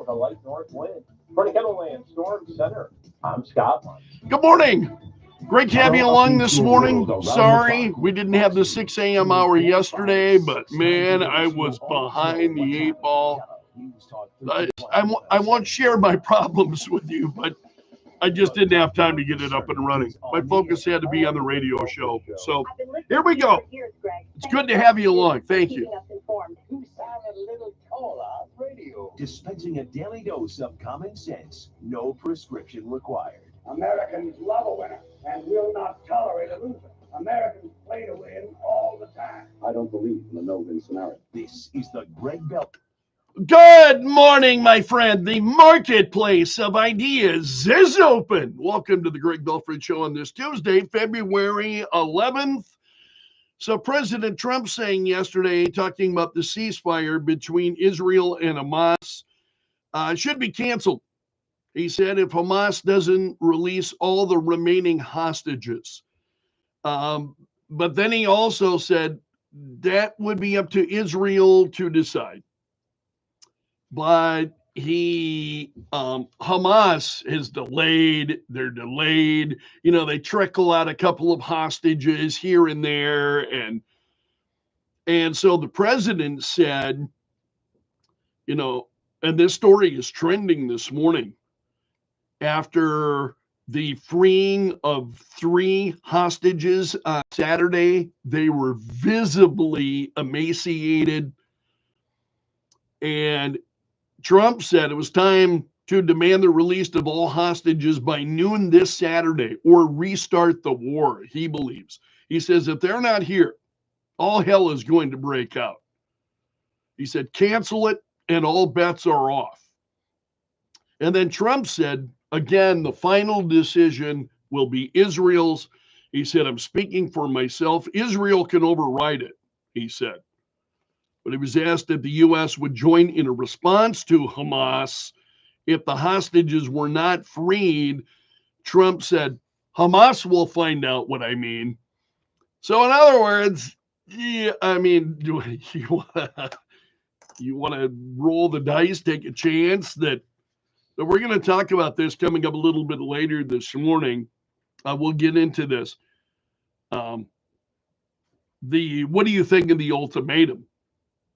a light north wind. For the Kettleland Storm Center, I'm Scott. Good morning. Great to have you along this morning. Sorry we didn't have the 6 a.m. hour yesterday, but man, I was behind the 8 ball. I won't share my problems with you, but I just didn't have time to get it up and running. My focus had to be on the radio show. So here we go. It's good to have you along. Thank you. Dispensing a daily dose of common sense. No prescription required. Americans love a winner and will not tolerate a loser. Americans play to win all the time. I don't believe in the no-win scenario. This is the Greg Bell. Good morning, my friend. The marketplace of ideas is open. Welcome to the Greg Belfrage Show on this Tuesday, February 11th. So President Trump saying yesterday, talking about the ceasefire between Israel and Hamas, should be canceled. He said if Hamas doesn't release all the remaining hostages. But then he also said that would be up to Israel to decide. But Hamas is delayed. They're delayed. You know, they trickle out a couple of hostages here and there. And so the president said, you know, and this story is trending this morning, after the freeing of 3 hostages on Saturday, they were visibly emaciated. And Trump said it was time to demand the release of all hostages by noon this Saturday or restart the war, he believes. He says if they're not here, all hell is going to break out. He said cancel it and all bets are off. And then Trump said, again, the final decision will be Israel's. He said, I'm speaking for myself. Israel can override it, he said. But he was asked if the U.S. would join in a response to Hamas if the hostages were not freed. Trump said, Hamas will find out what I mean. So in other words, yeah, I mean, you want to roll the dice, take a chance that we're going to talk about this coming up a little bit later this morning. We'll get into this. What do you think of the ultimatum?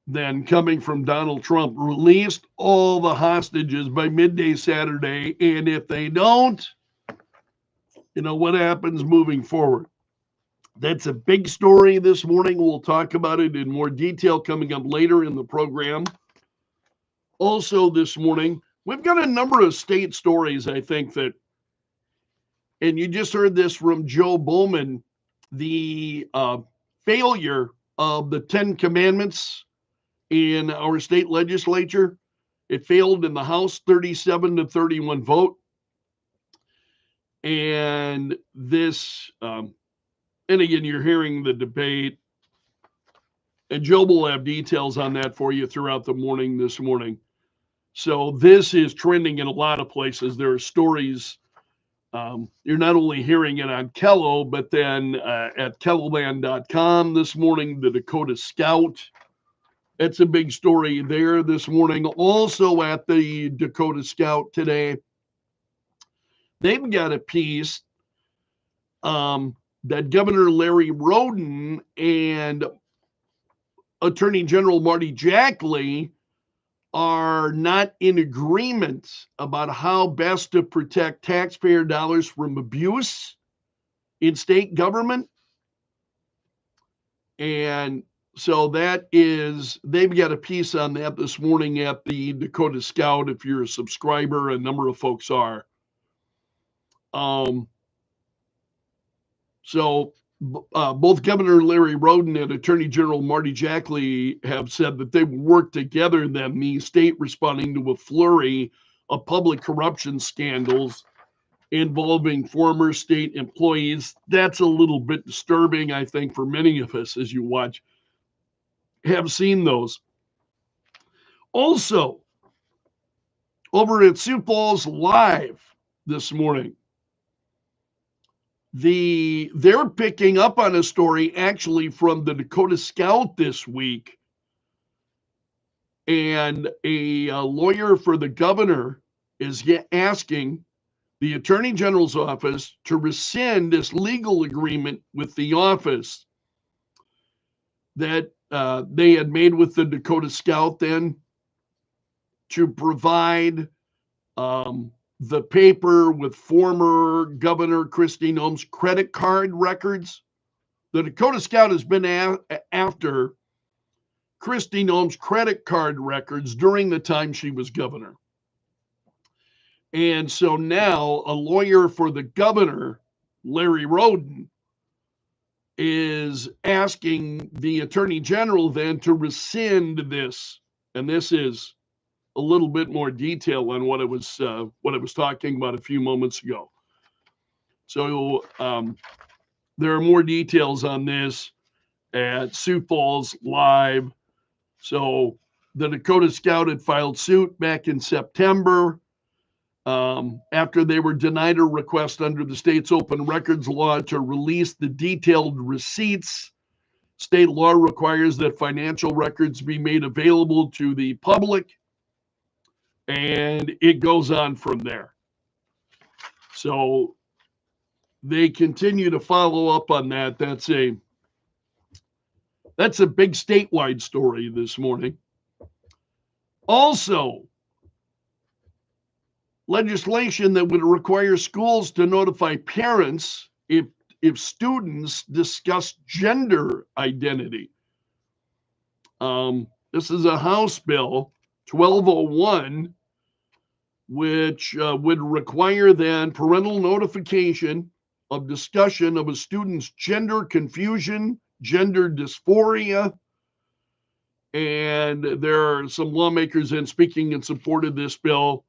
Then coming from Donald Trump, released all the hostages by midday Saturday. And if they don't, you know, what happens moving forward? That's a big story this morning. We'll talk about it in more detail coming up later in the program. Also this morning, we've got a number of state stories, I think, that, and you just heard this from Joe Bowman, the failure of the 10 Commandments in our state legislature. It failed in the House, 37-31 vote. And this, and again, you're hearing the debate, and Joe will have details on that for you throughout the morning this morning. So this is trending in a lot of places. There are stories. You're not only hearing it on Kello, but then at Kettleland.com this morning, the Dakota Scout. It's a big story there this morning. Also at the Dakota Scout today, they've got a piece that Governor Larry Roden and Attorney General Marty Jackley are not in agreement about how best to protect taxpayer dollars from abuse in state government. And so they've got a piece on that this morning at the Dakota Scout. If you're a subscriber, a number of folks are. So both Governor Larry Roden and Attorney General Marty Jackley have said that they will work together, then the state responding to a flurry of public corruption scandals involving former state employees. That's a little bit disturbing, I think, for many of us as you have seen those. Also, over at Sioux Falls Live this morning, they're picking up on a story actually from the Dakota Scout this week And a lawyer for the governor is asking the Attorney General's office to rescind this legal agreement with the office that they had made with the Dakota Scout then to provide the paper with former Governor Kristi Noem's credit card records. The Dakota Scout has been after Kristi Noem's credit card records during the time she was governor. And so now a lawyer for the governor, Larry Roden, is asking the Attorney General then to rescind this. And this is a little bit more detail on what I was talking about a few moments ago. So there are more details on this at Sioux Falls Live. So the Dakota Scout had filed suit back in September after they were denied a request under the state's open records law to release the detailed receipts. State law requires that financial records be made available to the public, and it goes on from there. So they continue to follow up on that. That's a big statewide story this morning. Also, legislation that would require schools to notify parents if students discuss gender identity. This is a House bill, 1201, which would require then parental notification of discussion of a student's gender confusion, gender dysphoria. And there are some lawmakers then speaking in support of this bill.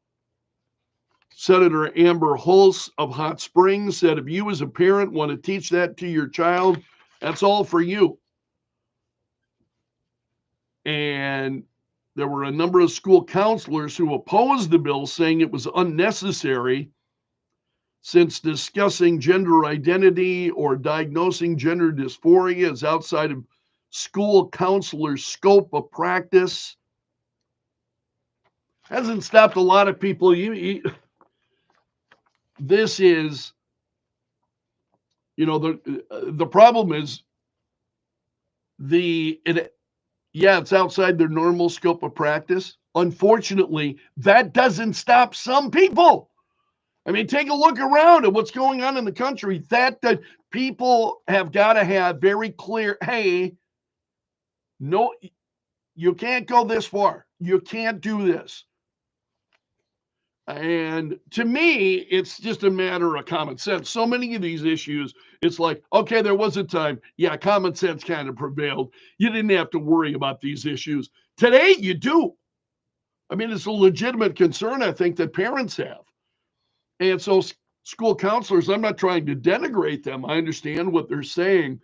Senator Amber Hulse of Hot Springs said, if you as a parent want to teach that to your child, that's all for you. And there were a number of school counselors who opposed the bill, saying it was unnecessary since discussing gender identity or diagnosing gender dysphoria is outside of school counselors' scope of practice. Hasn't stopped a lot of people. This is, the problem is it's outside their normal scope of practice. Unfortunately, that doesn't stop some people. I mean, take a look around at what's going on in the country. That people have got to have very clear, hey, no, you can't go this far. You can't do this. And to me, it's just a matter of common sense. So many of these issues, it's like, okay, there was a time, common sense kind of prevailed. You didn't have to worry about these issues. Today, you do. I mean, it's a legitimate concern, I think, that parents have. And so school counselors, I'm not trying to denigrate them. I understand what they're saying.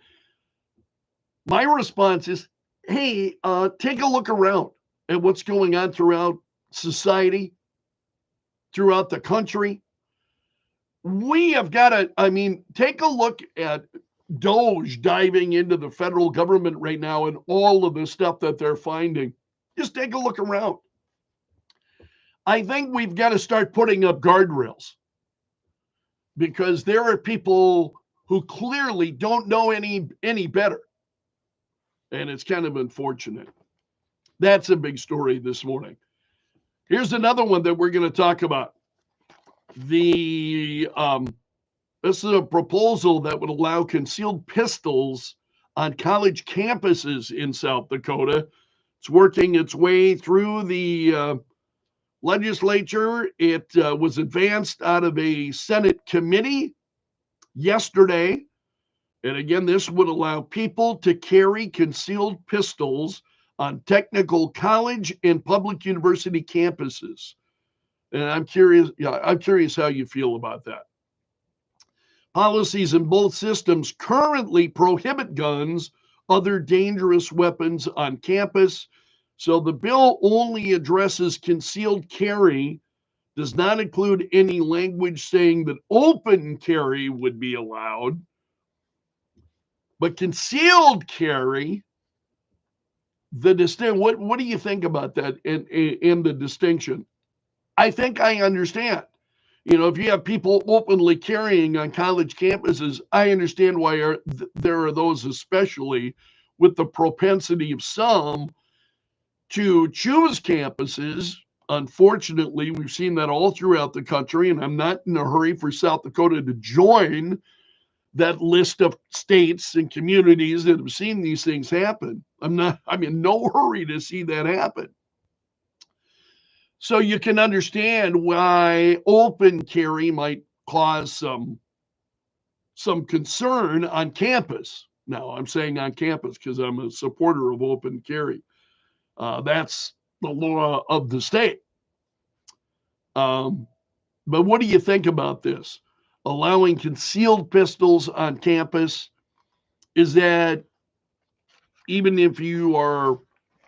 My response is, hey, take a look around at what's going on throughout society, throughout the country. We have got to, take a look at DOJ diving into the federal government right now and all of the stuff that they're finding. Just take a look around. I think we've got to start putting up guardrails, because there are people who clearly don't know any better. And it's kind of unfortunate. That's a big story this morning. Here's another one that we're going to talk about. This is a proposal that would allow concealed pistols on college campuses in South Dakota. It's working its way through the legislature. It was advanced out of a Senate committee yesterday. And again, this would allow people to carry concealed pistols on technical college and public university campuses. And I'm curious how you feel about that. Policies in both systems currently prohibit guns, other dangerous weapons on campus. So the bill only addresses concealed carry, does not include any language saying that open carry would be allowed. But concealed carry What do you think about that and the distinction? I think I understand. If you have people openly carrying on college campuses, I understand why there are those, especially with the propensity of some to choose campuses. Unfortunately, we've seen that all throughout the country, and I'm not in a hurry for South Dakota to join that list of states and communities that have seen these things happen. I'm in no hurry to see that happen. So you can understand why open carry might cause some concern on campus. Now, I'm saying on campus because I'm a supporter of open carry. That's the law of the state. But what do you think about this? Allowing concealed pistols on campus, is that, even if you are,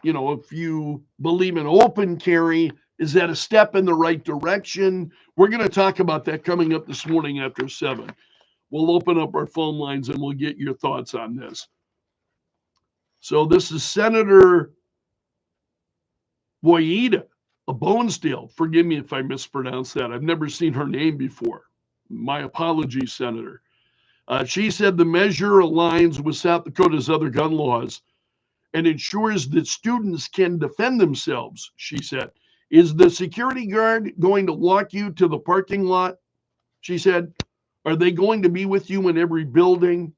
if you believe in open carry, is that a step in the right direction? We're going to talk about that coming up this morning after 7. We'll open up our phone lines and we'll get your thoughts on this. So this is Senator Boyeda, a Bonesteel. Forgive me if I mispronounced that. I've never seen her name before. My apologies, Senator. She said the measure aligns with South Dakota's other gun laws and ensures that students can defend themselves, she said. Is the security guard going to walk you to the parking lot? She said. Are they going to be with you in every building?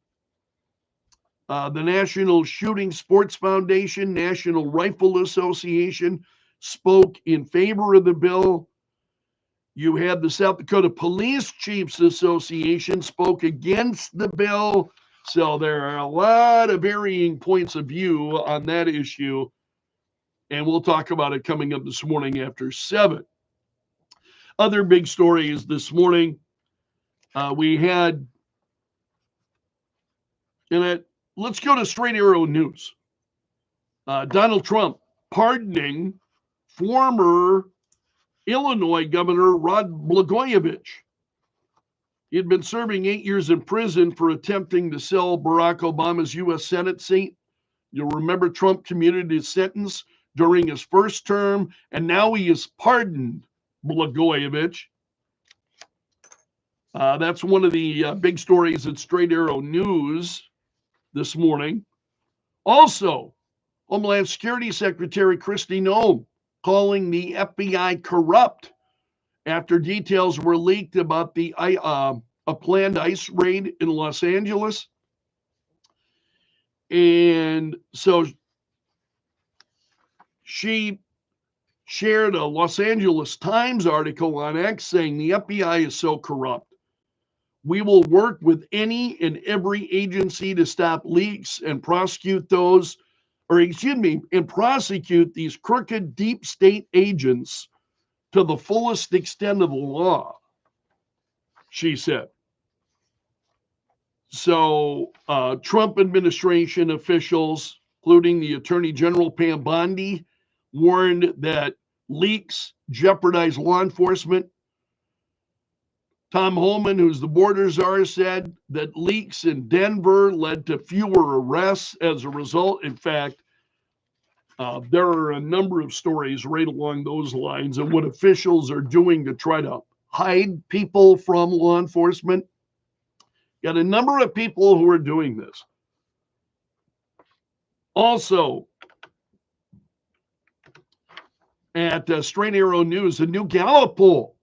The National Shooting Sports Foundation, National Rifle Association spoke in favor of the bill. You had the South Dakota Police Chiefs Association spoke against the bill. So there are a lot of varying points of view on that issue. And we'll talk about it coming up this morning after 7. Other big stories this morning. We had, let's go to Straight Arrow News. Donald Trump pardoning former Illinois Governor Rod Blagojevich. He had been serving 8 years in prison for attempting to sell Barack Obama's U.S. Senate seat. You'll remember Trump commuted his sentence during his first term, and now he has pardoned Blagojevich. That's one of the big stories at Straight Arrow News this morning. Also, Homeland Security Secretary Kristi Noem calling the FBI corrupt after details were leaked about a planned ICE raid in Los Angeles. And so she shared a Los Angeles Times article on X saying the FBI is so corrupt. We will work with any and every agency to stop leaks and prosecute these crooked deep state agents to the fullest extent of the law, she said. So Trump administration officials, including the Attorney General Pam Bondi, warned that leaks jeopardize law enforcement. Tom Homan, who's the border czar, said that leaks in Denver led to fewer arrests as a result. In fact, there are a number of stories right along those lines and what officials are doing to try to hide people from law enforcement. Got a number of people who are doing this. Also, at Straight Arrow News, a new Gallup poll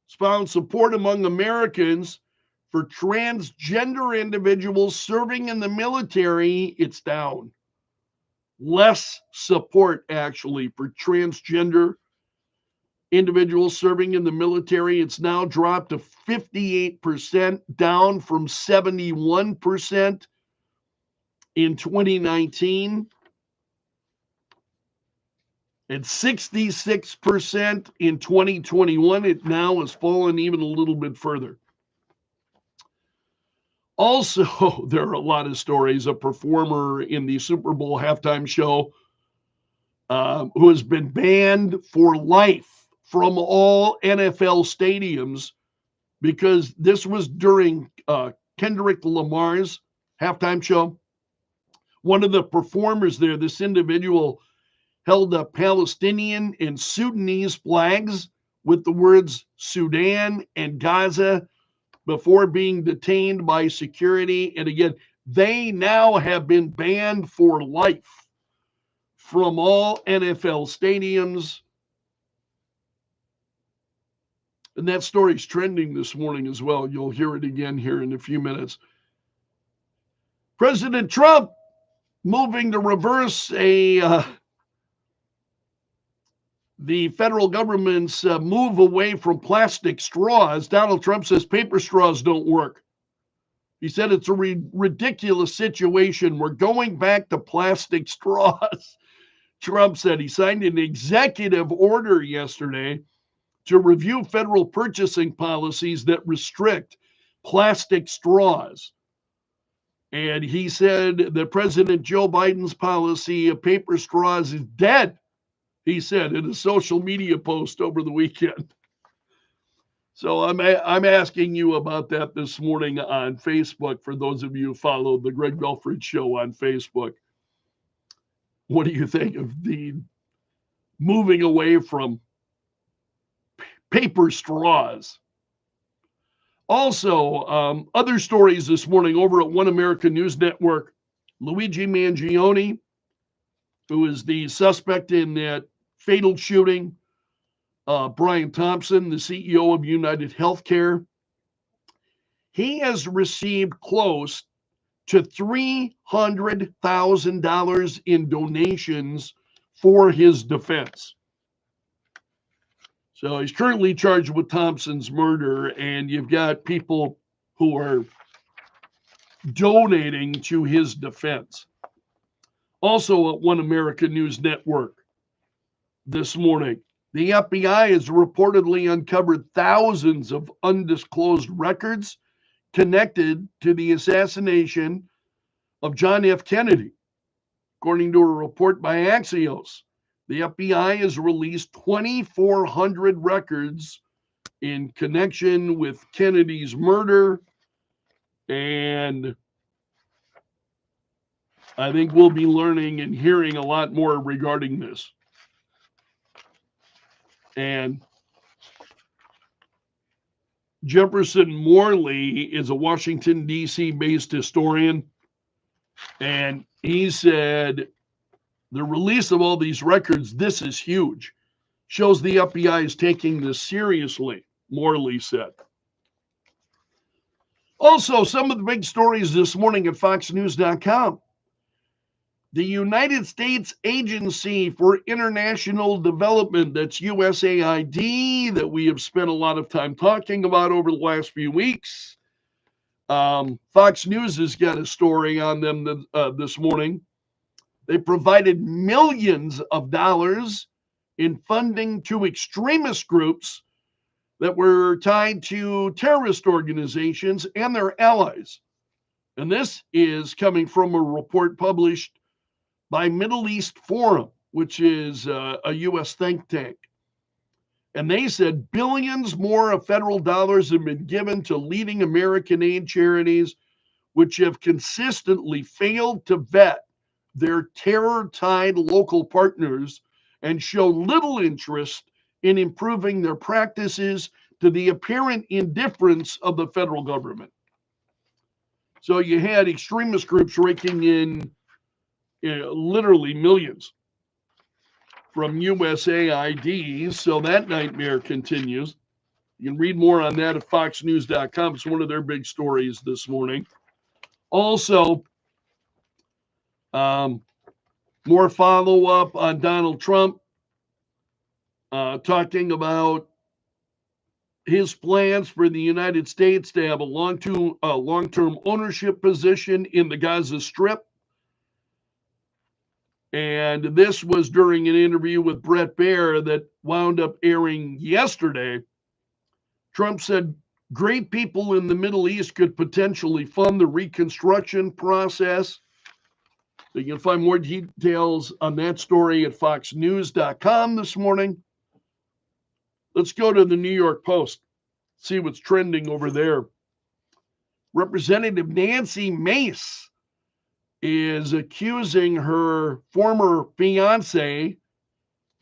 has found support among Americans for transgender individuals serving in the military. It's down. Less support, actually, for transgender individuals serving in the military. It's now dropped to 58%, down from 71% in 2019. And 66% in 2021. It now has fallen even a little bit further. Also, there are a lot of stories. A performer in the Super Bowl halftime show who has been banned for life from all NFL stadiums because this was during Kendrick Lamar's halftime show One of the performers there, this individual, held up Palestinian and Sudanese flags with the words Sudan and Gaza before being detained by security. And again, they now have been banned for life from all NFL stadiums. And that story's trending this morning as well. You'll hear it again here in a few minutes. President Trump moving to reverse the federal government's move away from plastic straws. Donald Trump says paper straws don't work. He said it's a ridiculous situation. We're going back to plastic straws. Trump said he signed an executive order yesterday to review federal purchasing policies that restrict plastic straws. And he said that President Joe Biden's policy of paper straws is dead, he said in a social media post over the weekend. So I'm asking you about that this morning on Facebook, for those of you who follow the Greg Belfrage Show on Facebook. What do you think of the moving away from paper straws? Also, other stories this morning over at One America News Network. Luigi Mangione, who is the suspect in that fatal shooting, Brian Thompson, the CEO of United Healthcare, he has received close to $300,000 in donations for his defense. So he's currently charged with Thompson's murder, and you've got people who are donating to his defense. Also at One America News Network this morning, the FBI has reportedly uncovered thousands of undisclosed records connected to the assassination of John F. Kennedy. According to a report by Axios, the FBI has released 2,400 records in connection with Kennedy's murder, and I think we'll be learning and hearing a lot more regarding this. And Jefferson Morley is a Washington, D.C. based historian, and he said the release of all these records, this is huge, shows the FBI is taking this seriously, Morley said. Also, some of the big stories this morning at foxnews.com. The United States Agency for International Development, that's USAID, that we have spent a lot of time talking about over the last few weeks. Fox News has got a story on them this morning. They provided millions of dollars in funding to extremist groups that were tied to terrorist organizations and their allies. And this is coming from a report published by Middle East Forum, which is a U.S. think tank. And they said billions more of federal dollars have been given to leading American aid charities, which have consistently failed to vet their terror-tied local partners and show little interest in improving their practices, to the apparent indifference of the federal government. So you had extremist groups raking in literally millions from USAID. So that nightmare continues. You can read more on that at foxnews.com. It's one of their big stories this morning. Also, more follow-up on Donald Trump talking about his plans for the United States to have a long-term ownership position in the Gaza Strip. And this was during an interview with Bret Baier that wound up airing yesterday. Trump said great people in the Middle East could potentially fund the reconstruction process. So you can find more details on that story at foxnews.com this morning. Let's go to the New York Post, see what's trending over there. Representative Nancy Mace is accusing her former fiance,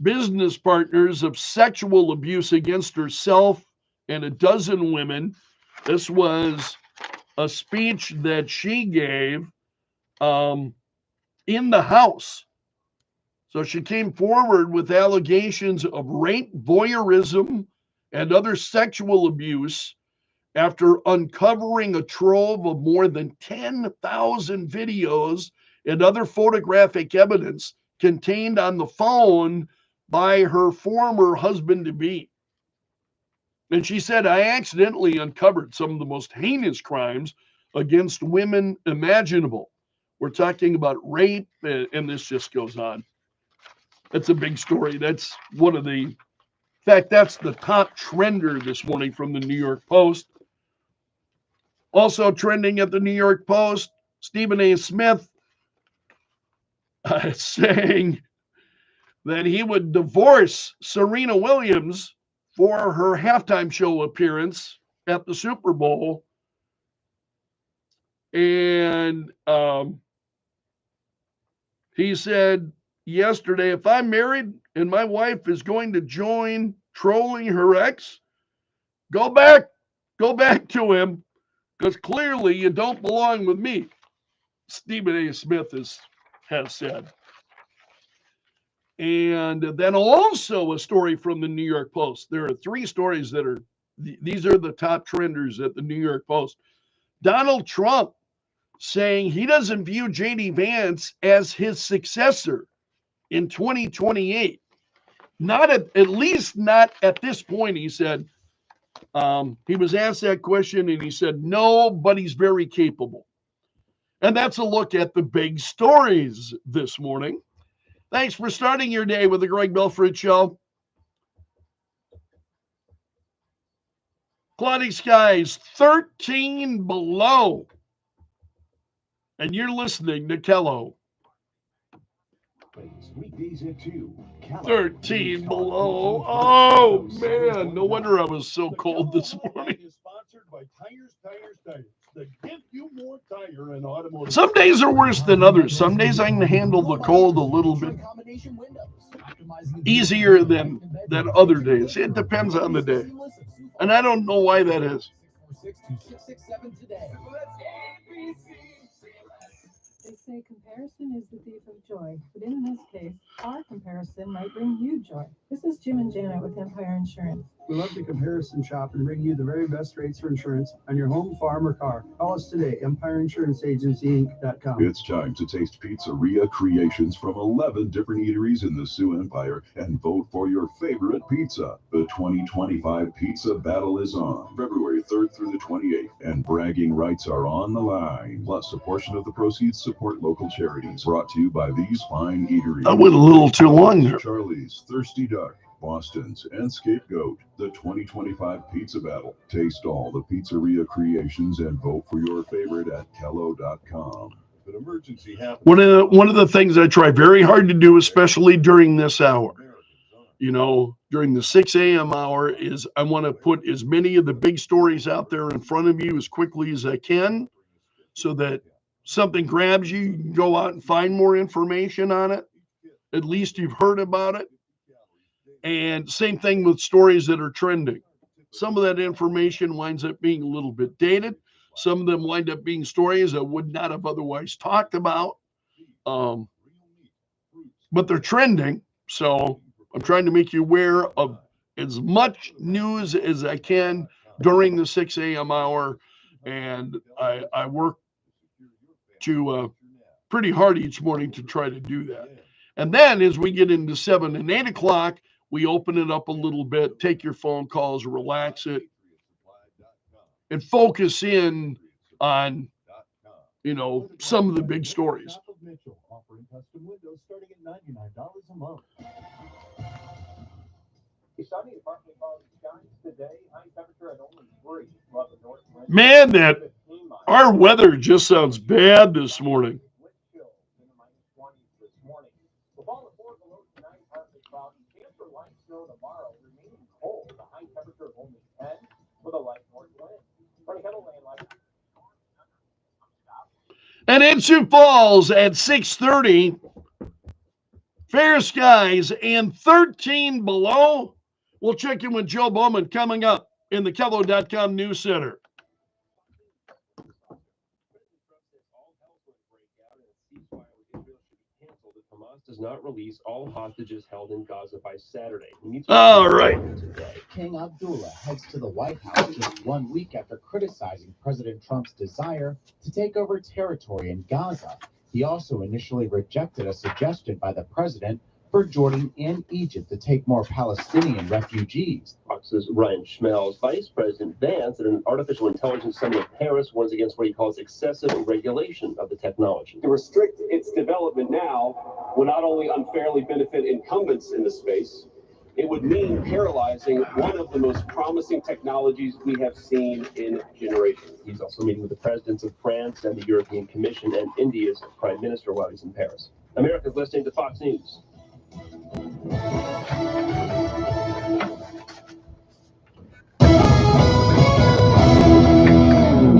business partners, of sexual abuse against herself and a dozen women. This was a speech that she gave in the House. So she came forward with allegations of rape, voyeurism, and other sexual abuse after uncovering a trove of more than 10,000 videos and other photographic evidence contained on the phone by her former husband-to-be. And she said, I accidentally uncovered some of the most heinous crimes against women imaginable. We're talking about rape, and this just goes on. That's a big story. That's one of the, in fact, that's the top trender this morning from the New York Post. Also trending at the New York Post, Stephen A. Smith saying that he would divorce Serena Williams for her halftime show appearance at the Super Bowl. And he said yesterday, if I'm married and my wife is going to join trolling her ex, go back to him, because clearly you don't belong with me, Stephen A. Smith has said. And then also a story from the New York Post. There are three stories that are, these are the top trenders at the New York Post. Donald Trump saying he doesn't view J.D. Vance as his successor in 2028. Not at least not at this point, he said. He was asked that question and he said, no, but he's very capable. And that's a look at the big stories this morning. Thanks for starting your day with the Greg Belfrage Show. Cloudy skies, 13 below. And you're listening to Kello. Weekdays at 2. 13 below. Oh, man. No wonder I was so cold this morning. Is sponsored by Tires. That give you more tire and automotive. Some days are worse than others. Some days I can handle the cold a little bit easier than other days. It depends on the day. And I don't know why that is. They say comparison is the thief of joy, but in this case, our comparison might bring you joy. This is Jim and Janet with Empire Insurance. We love to comparison shop and bring you the very best rates for insurance on your home, farm, or car. Call us today, EmpireInsuranceAgencyInc.com. It's time to taste pizzeria creations from 11 different eateries in the Sioux Empire and vote for your favorite pizza. The 2025 Pizza Battle is on February 3rd through the 28th, and bragging rights are on the line. Plus, a portion of the proceeds support local charities. Brought to you by these fine eateries. I went a little too long there. Charlie's, Thirsty Duck, Boston's, and Scapegoat. The 2025 Pizza Battle. Taste all the pizzeria creations and vote for your favorite at Kello.com. An emergency happens. One of the things I try very hard to do, especially during this hour, during the 6 a.m. hour, is I want to put as many of the big stories out there in front of you as quickly as I can, so that something grabs you, you can go out and find more information on it. At least you've heard about it. And same thing with stories that are trending. Some of that information winds up being a little bit dated. Some of them wind up being stories I would not have otherwise talked about. But they're trending. So I'm trying to make you aware of as much news as I can during the 6 a.m. hour. And I work to pretty hard each morning to try to do that. And then as we get into 7 and 8 o'clock, we open it up a little bit, take your phone calls, relax it, and focus in on, some of the big stories. Sunny, partly cloudy skies today. High temperature at only 3. We'll have a north wind. Man, our weather just sounds bad this morning. Wind chills in the -20s this morning. We'll fall to 4 below tonight, partly cloudy. Chance for light snow tomorrow. Remaining cold. A high temperature of only 10 with a light north wind. For the Kettle Land, And in Sioux Falls at 6:30, fair skies and 13 below. We'll check in with Joe Bowman coming up in the KELO.com News Center. Hamas does not release all hostages held in Gaza by Saturday. All right. King Abdullah heads to the White House just 1 week after criticizing President Trump's desire to take over territory in Gaza. He also initially rejected a suggestion by the president for Jordan and Egypt to take more Palestinian refugees. Fox's Ryan Schmelz. Vice President Vance at an artificial intelligence summit in Paris warns against what he calls excessive regulation of the technology. To restrict its development now will not only unfairly benefit incumbents in the space, it would mean paralyzing one of the most promising technologies we have seen in generations. He's also meeting with the presidents of France and the European Commission and India's prime minister while he's in Paris. America's listening to Fox News.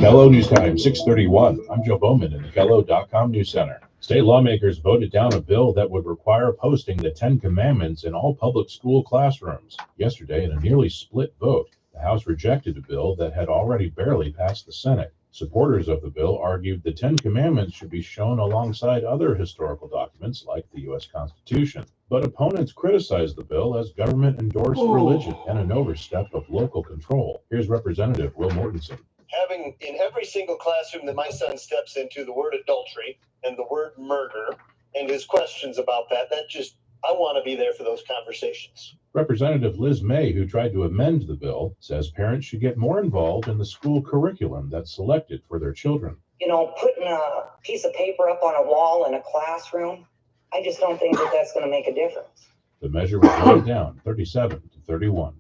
KELO News Time, 6:31. I'm Joe Bowman in the KELO.com News Center. State lawmakers voted down a bill that would require posting the 10 Commandments in all public school classrooms. Yesterday, in a nearly split vote, the House rejected a bill that had already barely passed the Senate. Supporters of the bill argued the 10 Commandments should be shown alongside other historical documents like the U.S. Constitution. But opponents criticized the bill as government-endorsed religion and an overstep of local control. Here's Representative Will Mortensen. Having in every single classroom that my son steps into the word adultery and the word murder and his questions about that, I want to be there for those conversations. Representative Liz May, who tried to amend the bill, says parents should get more involved in the school curriculum that's selected for their children. You know, putting a piece of paper up on a wall in a classroom, I just don't think that that's going to make a difference. The measure was voted down 37-31.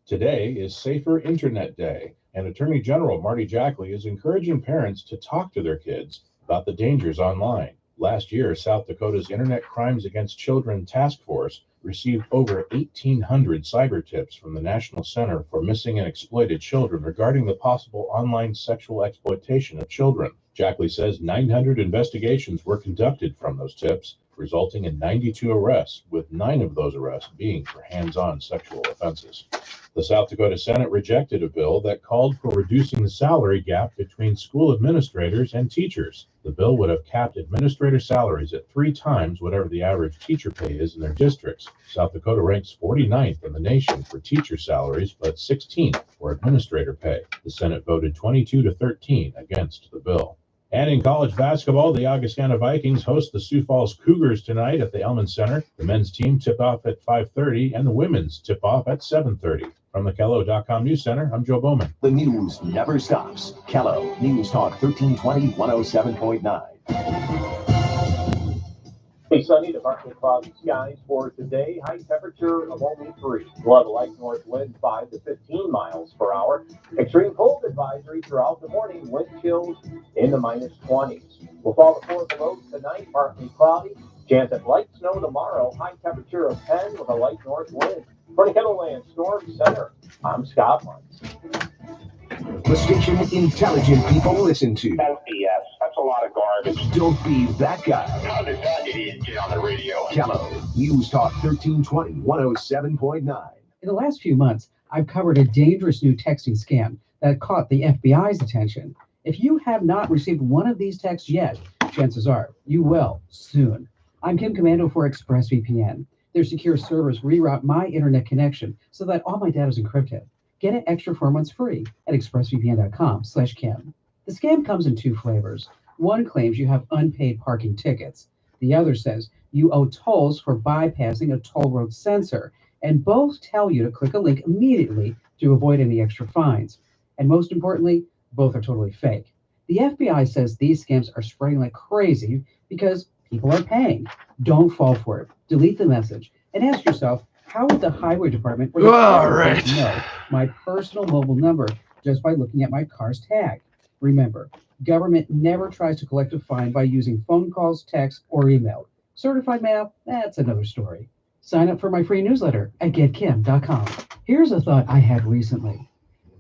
Today is Safer Internet Day, and Attorney General Marty Jackley is encouraging parents to talk to their kids about the dangers online. Last year, South Dakota's Internet Crimes Against Children Task Force received over 1,800 cyber tips from the National Center for Missing and Exploited Children regarding the possible online sexual exploitation of children. Jackley says 900 investigations were conducted from those tips, resulting in 92 arrests, with 9 of those arrests being for hands-on sexual offenses. The South Dakota Senate rejected a bill that called for reducing the salary gap between school administrators and teachers. The bill would have capped administrator salaries at 3 times whatever the average teacher pay is in their districts. South Dakota ranks 49th in the nation for teacher salaries, but 16th for administrator pay. The Senate voted 22-13 against the bill. And in college basketball, the Augustana Vikings host the Sioux Falls Cougars tonight at the Elman Center. The men's team tip off at 5:30 and the women's tip off at 7:30. From the KELO.com News Center, I'm Joe Bowman. The news never stops. KELO News Talk 1320 107.9. Sunny to partly cloudy skies for today. High temperature of only 3. We'll have a light north wind 5 to 15 miles per hour. Extreme cold advisory throughout the morning. Wind chills in the -20s. We'll fall to 4 below tonight. Partly cloudy. Chance of light snow tomorrow. High temperature of 10 with a light north wind. For the KELOLAND Storm Center, I'm Scott Lutz. The station intelligent people listen to. That's BS. That's a lot of garbage. Don't be that guy. How did that idiot get on the radio? KELO News Talk 1320 107.9. In the last few months, I've covered a dangerous new texting scam that caught the FBI's attention. If you have not received one of these texts yet, chances are you will soon. I'm Kim Commando for ExpressVPN. Their secure servers reroute my internet connection so that all my data is encrypted. Get an extra 4 months free at expressvpn.com/Kim. The scam comes in 2 flavors. One claims you have unpaid parking tickets. The other says you owe tolls for bypassing a toll road sensor. And both tell you to click a link immediately to avoid any extra fines. And most importantly, both are totally fake. The FBI says these scams are spreading like crazy because people are paying. Don't fall for it. Delete the message and ask yourself, how would the highway department or the know my personal mobile number just by looking at my car's tag? Remember, government never tries to collect a fine by using phone calls, text, or email. Certified mail, that's another story. Sign up for my free newsletter at getkim.com. Here's a thought I had recently.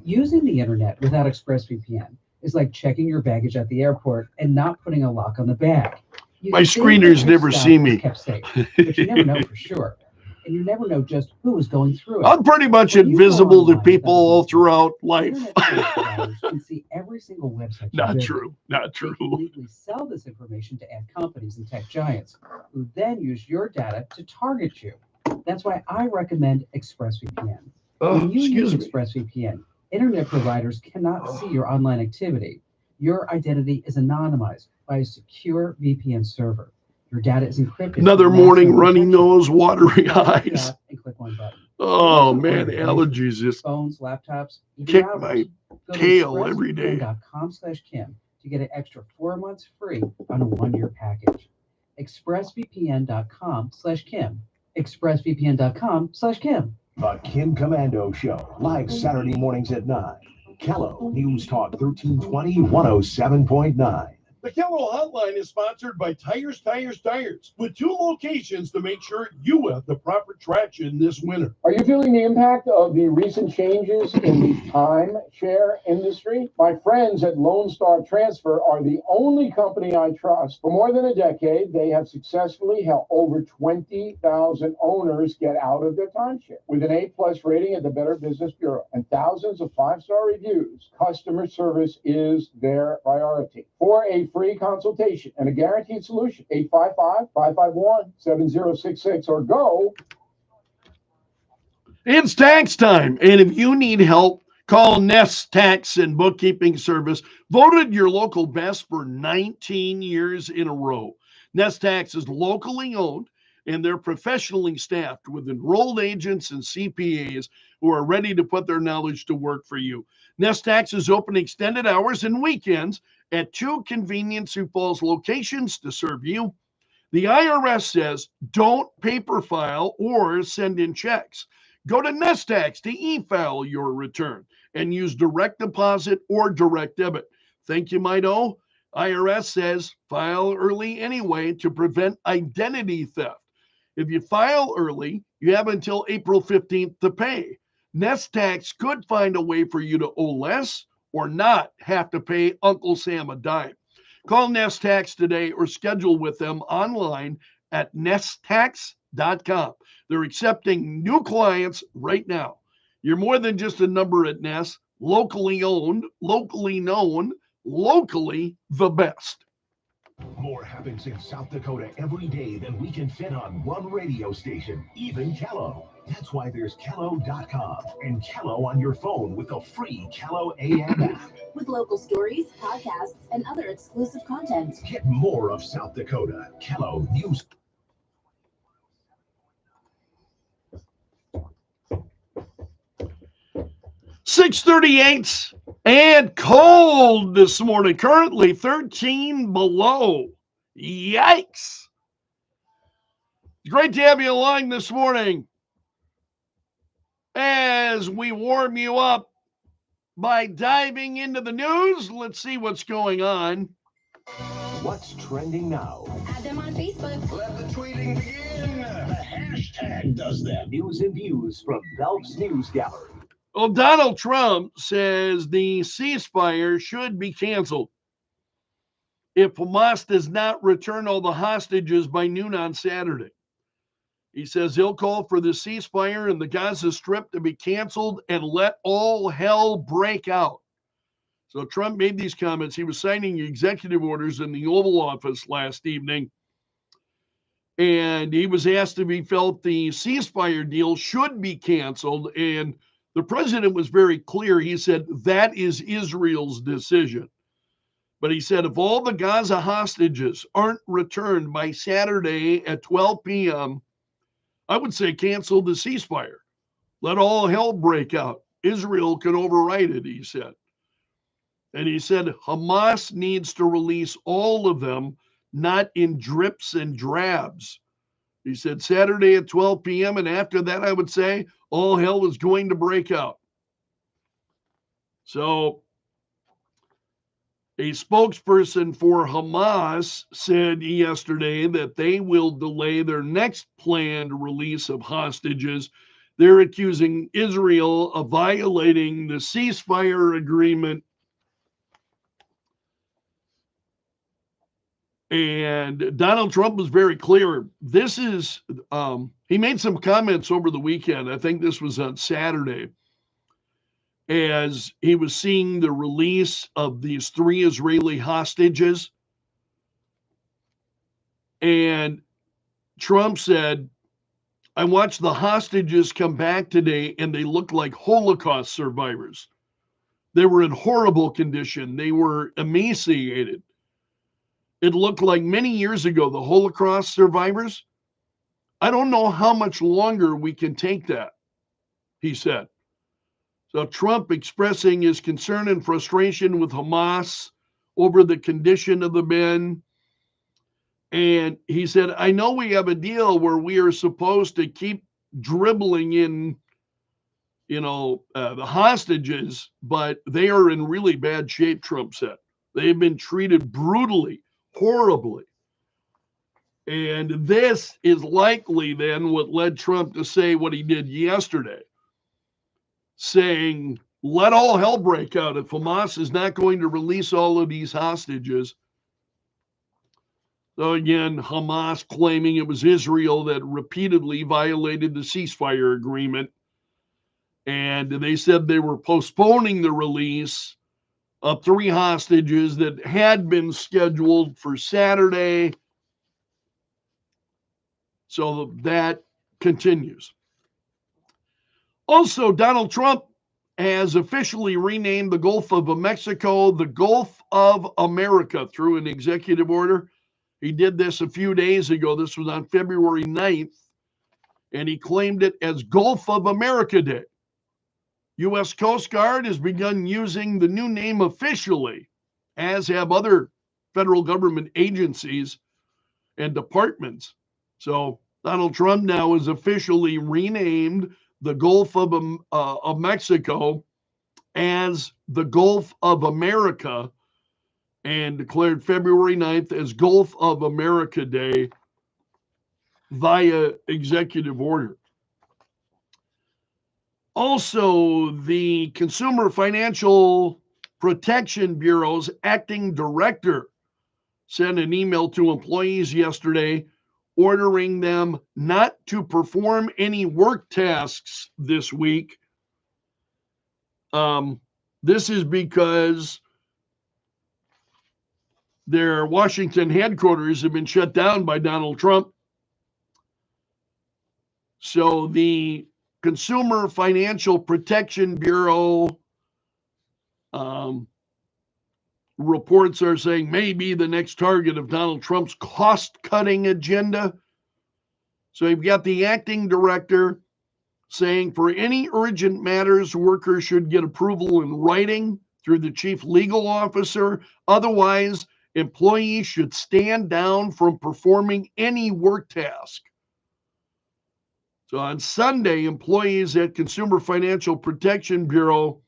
Using the internet without ExpressVPN is like checking your baggage at the airport and not putting a lock on the bag. My screeners never see me. Kept safe, but you never know for sure. And you never know just who is going through it. I'm pretty much When you go invisible to online people without all VPN, throughout life. Internet service providers can see every single website you Not visit. true. Not They true. can legally sell this information to ad companies and tech giants, who then use your data to target you. That's why I recommend ExpressVPN. Oh, When you use excuse me. ExpressVPN, internet providers cannot see your online activity. Your identity is anonymized by a secure VPN server. Your data is encrypted. Another for morning, maximum runny protection. nose, watery Download the eyes. app and click one button. Oh It man, doesn't order allergies just phones, laptops, even kick routers. my Go to tail every day. expressvpn.com/Kim to get an extra 4 months free on a 1-year package. expressvpn.com/Kim. expressvpn.com/Kim. The Kim Commando Show, live Saturday mornings at 9. Kello News Talk 1320 107.9. The Kello Hotline is sponsored by Tires, with 2 locations to make sure you have the proper traction this winter. Are you feeling the impact of the recent changes in the timeshare industry? My friends at Lone Star Transfer are the only company I trust. For more than a decade, they have successfully helped over 20,000 owners get out of their timeshare. With an A+ rating at the Better Business Bureau and thousands of 5-star reviews, customer service is their priority. For a free consultation and a guaranteed solution, 855-551-7066 or go. It's tax time, and if you need help, call Nest Tax and Bookkeeping Service, voted your local best for 19 years in a row. Nest Tax is locally owned, and they're professionally staffed with enrolled agents and CPAs who are ready to put their knowledge to work for you. Nest Tax is open extended hours and weekends at 2 convenient Sioux Falls locations to serve you. The IRS says don't paper file or send in checks. Go to Nest Tax to e-file your return and use direct deposit or direct debit. Think you might owe? IRS says file early anyway to prevent identity theft. If you file early, you have until April 15th to pay. Nest Tax could find a way for you to owe less or not have to pay Uncle Sam a dime. Call Nest Tax today or schedule with them online at nesttax.com. They're accepting new clients right now. You're more than just a number at Nest. Locally owned, locally known, locally the best. More happens in South Dakota every day than we can fit on one radio station, even Kello. That's why there's Kello.com and Kello on your phone with a free Kello AM app. With local stories, podcasts, and other exclusive content. Get more of South Dakota. Kello News. .638 and cold this morning. Currently 13 below. Yikes. It's great to have you along this morning as we warm you up by diving into the news. Let's see what's going on. What's trending now? Add them on Facebook. Let the tweeting begin. The hashtag does that. News and views from Belf's News Gallery. Well, Donald Trump says the ceasefire should be canceled if Hamas does not return all the hostages by noon on Saturday. He says he'll call for the ceasefire in the Gaza Strip to be canceled and let all hell break out. So Trump made these comments. He was signing executive orders in the Oval Office last evening. And he was asked if he felt the ceasefire deal should be canceled. And the president was very clear. He said that is Israel's decision. But he said if all the Gaza hostages aren't returned by Saturday at 12 p.m., I would say cancel the ceasefire. Let all hell break out. Israel can override it, he said. And he said Hamas needs to release all of them, not in drips and drabs. He said Saturday at 12 p.m. and after that, I would say all hell is going to break out. So a spokesperson for Hamas said yesterday that they will delay their next planned release of hostages. They're accusing Israel of violating the ceasefire agreement And Donald Trump was very clear. This is, he made some comments over the weekend. I think this was on Saturday, as he was seeing the release of these 3 Israeli hostages. And Trump said, I watched the hostages come back today and they looked like Holocaust survivors. They were in horrible condition. They were emaciated. It looked like many years ago, the Holocaust survivors. I don't know how much longer we can take that, he said. So Trump expressing his concern and frustration with Hamas over the condition of the men. And he said, I know we have a deal where we are supposed to keep dribbling in, the hostages, but they are in really bad shape, Trump said. They've been treated brutally, horribly. And this is likely then what led Trump to say what he did yesterday, saying, let all hell break out if Hamas is not going to release all of these hostages. So again, Hamas claiming it was Israel that repeatedly violated the ceasefire agreement. And they said they were postponing the release of 3 hostages that had been scheduled for Saturday. So that continues. Also, Donald Trump has officially renamed the Gulf of Mexico the Gulf of America through an executive order. He did this a few days ago. This was on February 9th, and he claimed it as Gulf of America Day. U.S. Coast Guard has begun using the new name officially, as have other federal government agencies and departments. So Donald Trump now is officially renamed the Gulf of Mexico as the Gulf of America and declared February 9th as Gulf of America Day via executive order. Also, the Consumer Financial Protection Bureau's acting director sent an email to employees yesterday ordering them not to perform any work tasks this week. This is because their Washington headquarters have been shut down by Donald Trump. So the Consumer Financial Protection Bureau reports are saying maybe the next target of Donald Trump's cost-cutting agenda. So you've got the acting director saying for any urgent matters, workers should get approval in writing through the chief legal officer. Otherwise, employees should stand down from performing any work task. So on Sunday, employees at Consumer Financial Protection Bureau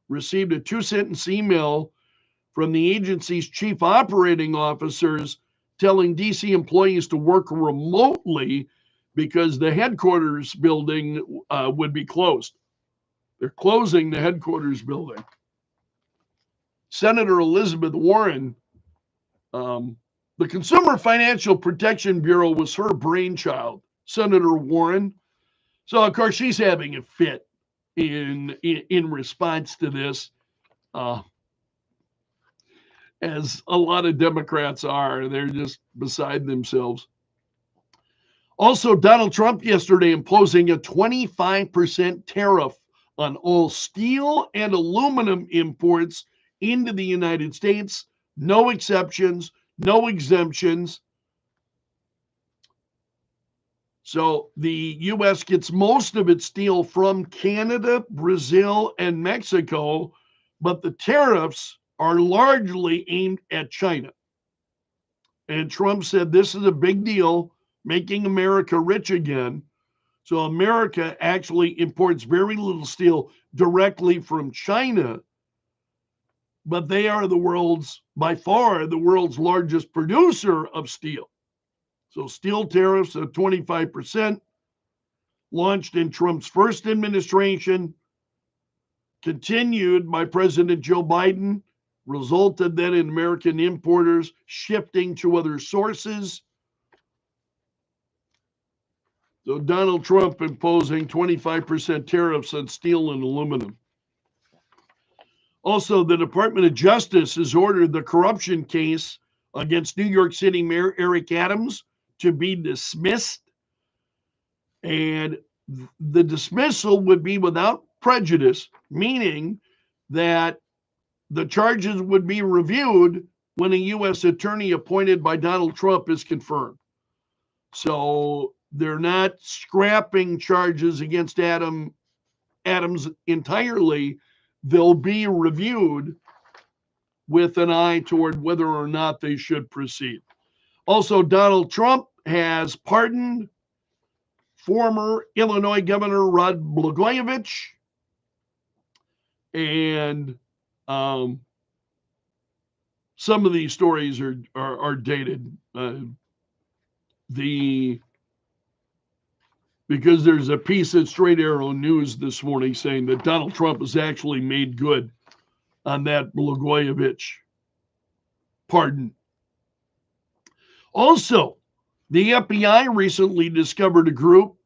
received a 2-sentence email from the agency's chief operating officers telling DC employees to work remotely because the headquarters building would be closed. They're closing the headquarters building. Senator Elizabeth Warren, the Consumer Financial Protection Bureau was her brainchild, Senator Warren. So, of course, she's having a fit in response to this, as a lot of Democrats are. They're just beside themselves. Also, Donald Trump yesterday imposing a 25% tariff on all steel and aluminum imports into the United States. No exceptions, no exemptions. So the U.S. gets most of its steel from Canada, Brazil, and Mexico, but the tariffs are largely aimed at China. And Trump said this is a big deal, making America rich again. So America actually imports very little steel directly from China, but they are by far the world's largest producer of steel. So steel tariffs at 25%, launched in Trump's first administration, continued by President Joe Biden, resulted then in American importers shifting to other sources. So Donald Trump imposing 25% tariffs on steel and aluminum. Also, the Department of Justice has ordered the corruption case against New York City Mayor Eric Adams to be dismissed. And the dismissal would be without prejudice, meaning that the charges would be reviewed when a U.S. attorney appointed by Donald Trump is confirmed. So they're not scrapping charges against Adams entirely. They'll be reviewed with an eye toward whether or not they should proceed. Also, Donald Trump has pardoned former Illinois Governor Rod Blagojevich, and some of these stories are dated. Because there's a piece at Straight Arrow News this morning saying that Donald Trump has actually made good on that Blagojevich pardon. Also, the FBI recently discovered a group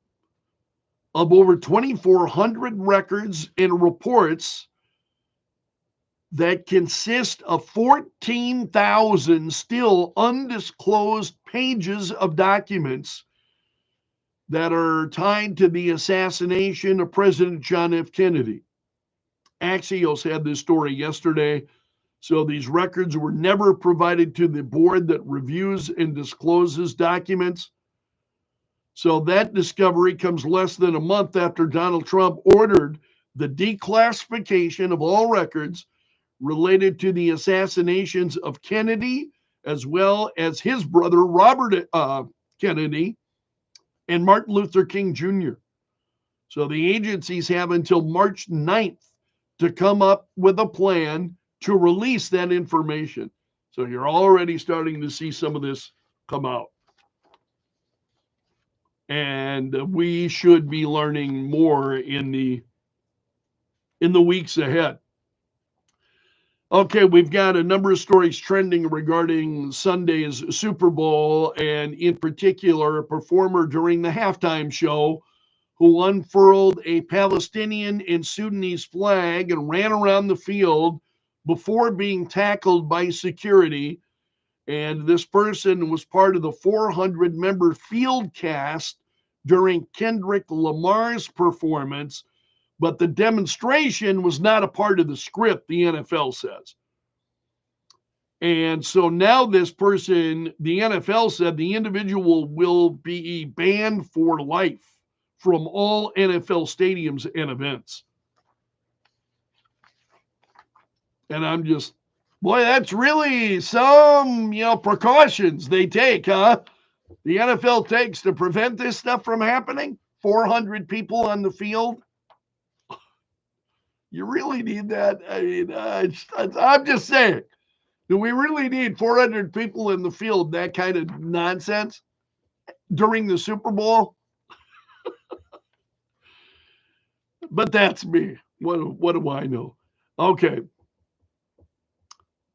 of over 2,400 records and reports that consist of 14,000 still undisclosed pages of documents that are tied to the assassination of President John F. Kennedy. Axios had this story yesterday. So these records were never provided to the board that reviews and discloses documents. So that discovery comes less than a month after Donald Trump ordered the declassification of all records related to the assassinations of Kennedy, as well as his brother Robert Kennedy and Martin Luther King Jr. So the agencies have until March 9th to come up with a plan to release that information. So you're already starting to see some of this come out. And we should be learning more in the weeks ahead. Okay, we've got a number of stories trending regarding Sunday's Super Bowl, and in particular, a performer during the halftime show who unfurled a Palestinian and Sudanese flag and ran around the field before being tackled by security. And this person was part of the 400-member field cast during Kendrick Lamar's performance, but the demonstration was not a part of the script, the NFL says. And so now this person, the NFL said the individual will be banned for life from all NFL stadiums and events. And I'm just, boy, that's really some, precautions they take, huh? The NFL takes to prevent this stuff from happening. 400 people on the field. You really need that. I mean, I'm just saying, do we really need 400 people in the field, that kind of nonsense during the Super Bowl? But that's me. What do I know? Okay.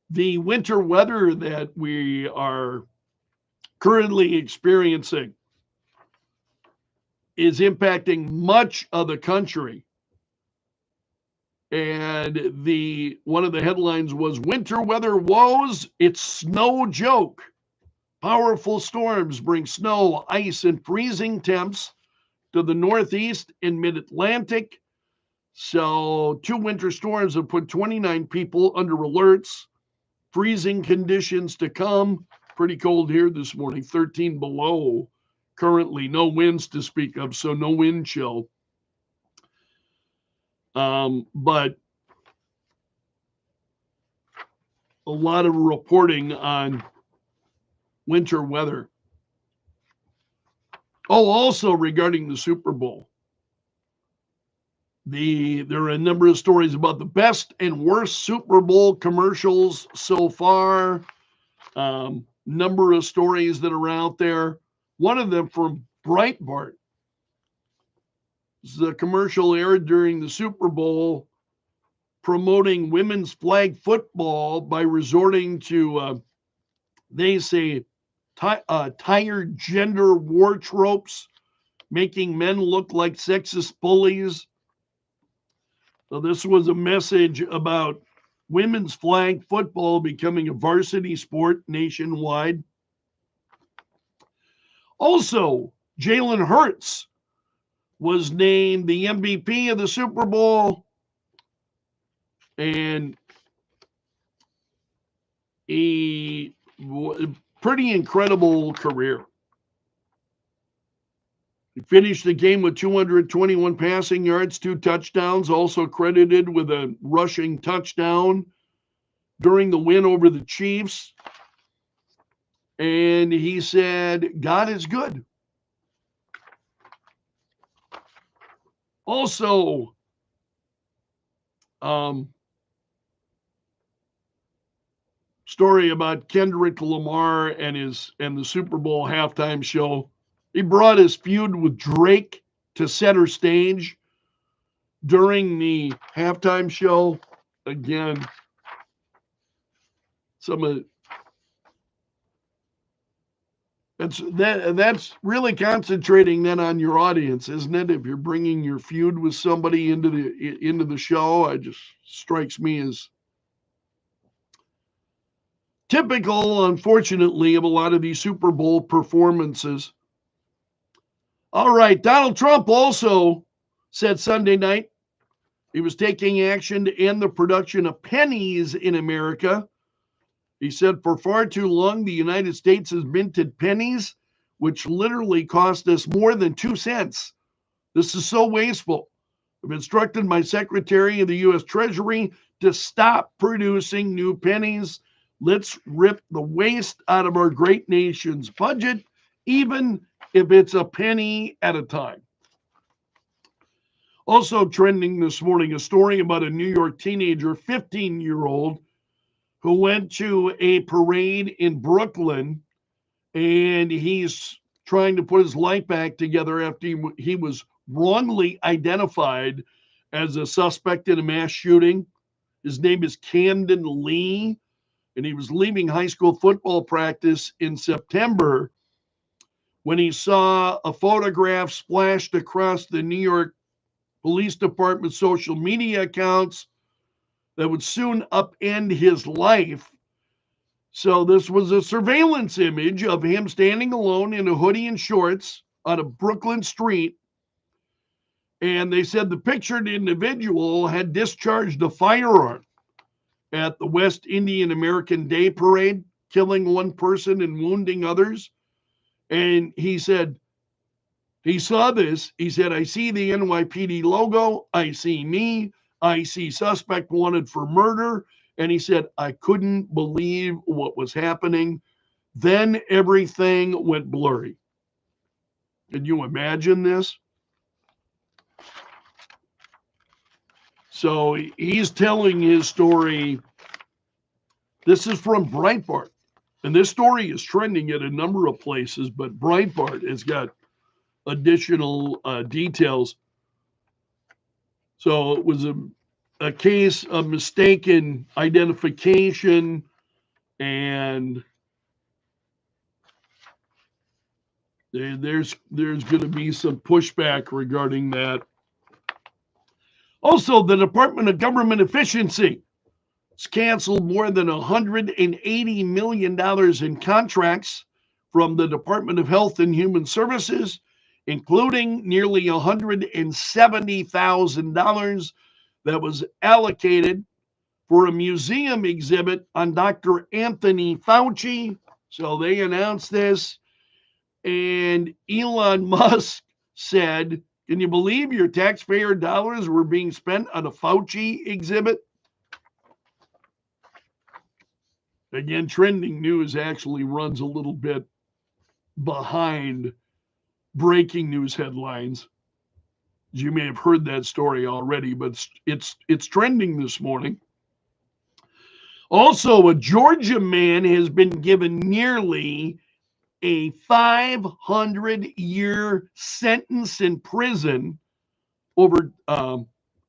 The winter weather that we are currently experiencing is impacting much of the country. And one of the headlines was winter weather woes, it's snow joke. Powerful storms bring snow, ice, and freezing temps to the Northeast and Mid-Atlantic. So 2 winter storms have put 29 people under alerts. Freezing conditions to come. Pretty cold here this morning, 13 below. Currently, no winds to speak of, so no wind chill. But a lot of reporting on winter weather. Oh, also regarding the Super Bowl. There are a number of stories about the best and worst Super Bowl commercials so far. Number of stories that are out there. One of them from Breitbart. The commercial aired during the Super Bowl promoting women's flag football by resorting to, they say, tired gender war tropes, making men look like sexist bullies. So this was a message about women's flag football becoming a varsity sport nationwide. Also, Jalen Hurts was named the MVP of the Super Bowl, and a pretty incredible career. He finished the game with 221 passing yards, 2 touchdowns, also credited with a rushing touchdown during the win over the Chiefs. And he said, God is good. Also, story about Kendrick Lamar and the Super Bowl halftime show. He brought his feud with Drake to center stage during the halftime show. Again, that's really concentrating then on your audience, isn't it? If you're bringing your feud with somebody into the show, it just strikes me as typical, unfortunately, of a lot of these Super Bowl performances. All right, Donald Trump also said Sunday night he was taking action to end the production of pennies in America. He said, for far too long, the United States has minted pennies, which literally cost us more than 2 cents. This is so wasteful. I've instructed my Secretary of the U.S. Treasury to stop producing new pennies. Let's rip the waste out of our great nation's budget, even if it's a penny at a time. Also trending this morning, a story about a New York teenager, 15-year-old, who went to a parade in Brooklyn, and he's trying to put his life back together after he was wrongly identified as a suspect in a mass shooting. His name is Camden Lee, and he was leaving high school football practice in September when he saw a photograph splashed across the New York Police Department social media accounts that would soon upend his life. So this was a surveillance image of him standing alone in a hoodie and shorts on a Brooklyn street. And they said the pictured individual had discharged a firearm at the West Indian American Day Parade, killing one person and wounding others. And he said, he saw this. He said, I see the NYPD logo. I see me. I see suspect wanted for murder. And he said, I couldn't believe what was happening. Then everything went blurry. Can you imagine this? So he's telling his story. This is from Breitbart. And this story is trending at a number of places, but Breitbart has got additional details. So it was a case of mistaken identification, and there's going to be some pushback regarding that. Also, the Department of Government Efficiency has canceled more than $180 million in contracts from the Department of Health and Human Services, including nearly $170,000 that was allocated for a museum exhibit on Dr. Anthony Fauci. So they announced this, and Elon Musk said, can you believe your taxpayer dollars were being spent on a Fauci exhibit? Again, trending news actually runs a little bit behind breaking news headlines. You may have heard that story already, but it's trending this morning. Also, a Georgia man has been given nearly a 500-year sentence in prison over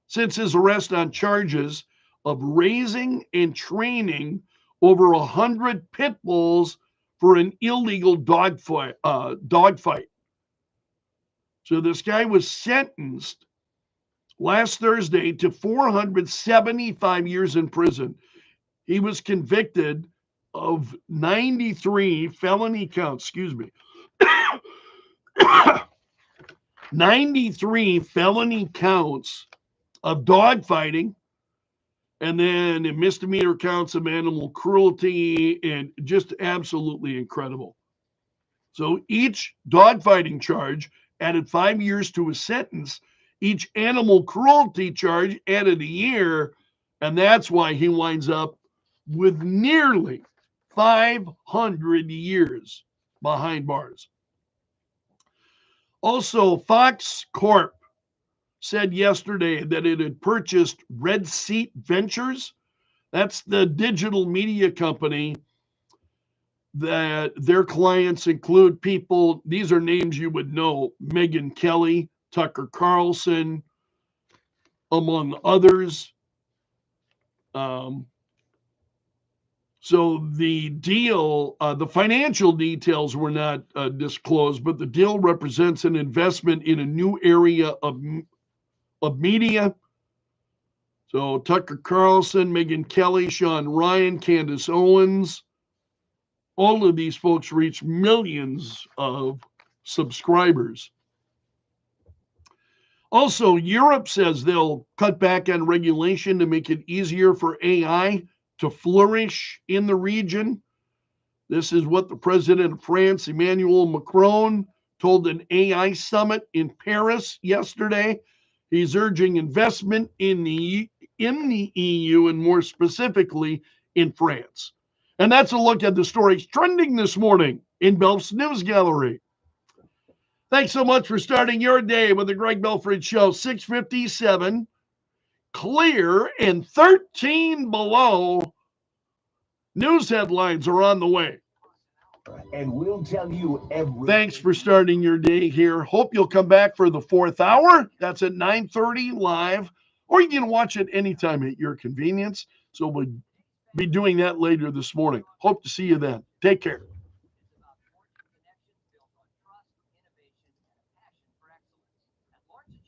since his arrest on charges of raising and training over 100 pit bulls for an illegal dog fight. So this guy was sentenced last Thursday to 475 years in prison. He was convicted of 93 felony counts, 93 felony counts of dog fighting, and then misdemeanor counts of animal cruelty, and just absolutely incredible. So each dog fighting charge added 5 years to his sentence. Each animal cruelty charge added a year, and that's why he winds up with nearly 500 years behind bars. Also, Fox Corp said yesterday that it had purchased Red Seat Ventures. That's the digital media company that their clients include people, these are names you would know, Megyn Kelly, Tucker Carlson, among others. So the deal, the financial details were not disclosed, but the deal represents an investment in a new area of media. So Tucker Carlson, Megyn Kelly, Sean Ryan, Candace Owens, all of these folks reach millions of subscribers. Also, Europe says they'll cut back on regulation to make it easier for AI to flourish in the region. This is what the president of France, Emmanuel Macron, told an AI summit in Paris yesterday. He's urging investment in the EU and more specifically in France. And that's a look at the stories trending this morning in Belf's News Gallery. Thanks so much for starting your day with the Greg Belfrage Show. 6:57, clear and 13 below. News headlines are on the way. And we'll tell you everything. Thanks for starting your day here. Hope you'll come back for the 4th hour. That's at 9:30 live, or you can watch it anytime at your convenience. So we'll be doing that later this morning. Hope to see you then. Take care.